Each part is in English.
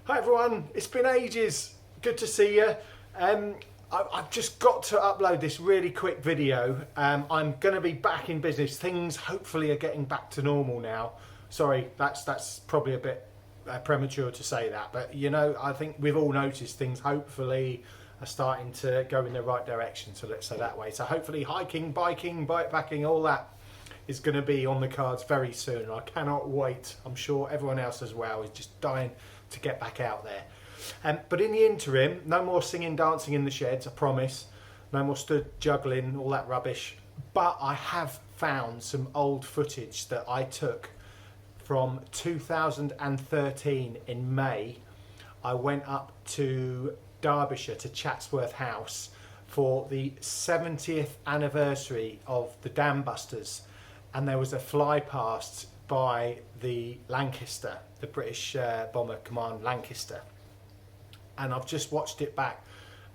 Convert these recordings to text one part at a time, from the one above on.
Hi everyone, it's been ages. Good to see you. I've just got to upload this really quick video. I'm going to be back in business. Things hopefully are getting back to normal now. Sorry, that's probably a bit premature to say that, but you know, I think we've all noticed things hopefully are starting to go in the right direction, so let's say that way. So hopefully hiking, biking, bikepacking, all that is going to be on the cards very soon. I cannot wait. I'm sure everyone else as well is just dying to get back out there. But in the interim, no more singing, dancing in the sheds, I promise. No more stood juggling, all that rubbish. But I have found some old footage that I took from 2013 in May. I went up to Derbyshire, to Chatsworth House, for the 70th anniversary of the Dam Busters. And there was a fly past by the Lancaster, the British Bomber Command Lancaster. And I've just watched it back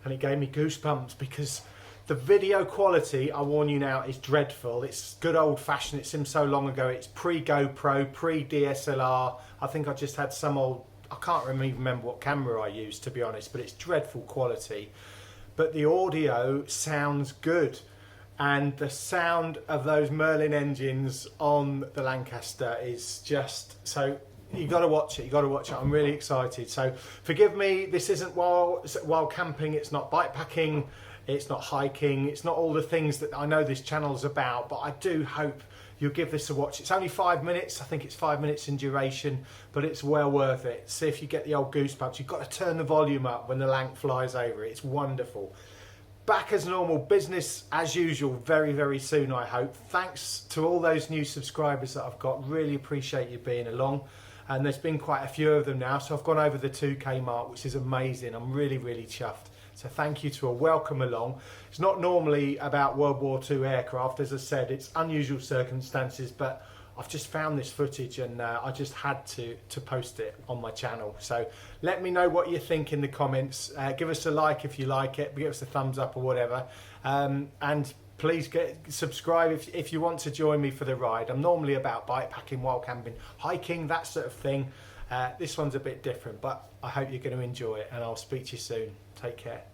and it gave me goosebumps because the video quality, I warn you now, is dreadful. It's good old fashioned. It seems so long ago. It's pre-GoPro, pre-DSLR. I think I just had some old, I can't even remember what camera I used, to be honest, but it's dreadful quality. But the audio sounds good. And the sound of those Merlin engines on the Lancaster is just so. You got to watch it. You got to watch it. I'm really excited. So forgive me. This isn't wild camping. It's not bikepacking. It's not hiking. It's not all the things that I know this channel's about. But I do hope you'll give this a watch. It's only 5 minutes. I think it's 5 minutes in duration, but it's well worth it. See if you get the old goosebumps. You've got to turn the volume up when the Lanc flies over. It's wonderful. Back as normal, business as usual, very, very soon, I hope. Thanks to all those new subscribers that I've got. Really appreciate you being along. And there's been quite a few of them now. So I've gone over the 2K mark, which is amazing. I'm really, really chuffed. So thank you to a welcome along. It's not normally about World War II aircraft. As I said, it's unusual circumstances, but I've just found this footage and I just had to post it on my channel. So let me know what you think in the comments. Give us a like if you like it, give us a thumbs up or whatever. And please subscribe if you want to join me for the ride. I'm normally about bikepacking, wild camping, hiking, that sort of thing. This one's a bit different, but I hope you're going to enjoy it and I'll speak to you soon. Take care.